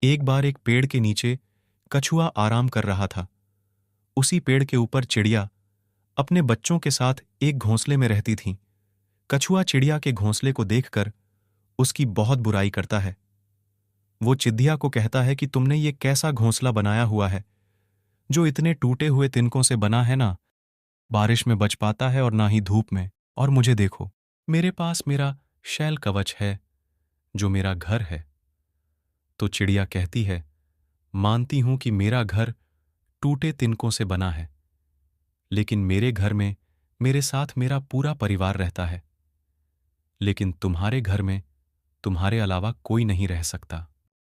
एक बार एक पेड़ के नीचे कछुआ आराम कर रहा था। उसी पेड़ के ऊपर चिड़िया अपने बच्चों के साथ एक घोंसले में रहती थीं। कछुआ चिड़िया के घोंसले को देखकर उसकी बहुत बुराई करता है। वो चिड़िया को कहता है कि तुमने ये कैसा घोंसला बनाया हुआ है, जो इतने टूटे हुए तिनकों से बना है ना बारिश में बच पाता है और ना ही धूप में। और मुझे देखो, मेरे पास मेरा शैल कवच है, जो मेरा घर है। तो चिड़िया कहती है, मानती हूं कि मेरा घर टूटे तिनकों से बना है, लेकिन मेरे घर में मेरे साथ मेरा पूरा परिवार रहता है। लेकिन तुम्हारे घर में तुम्हारे अलावा कोई नहीं रह सकता।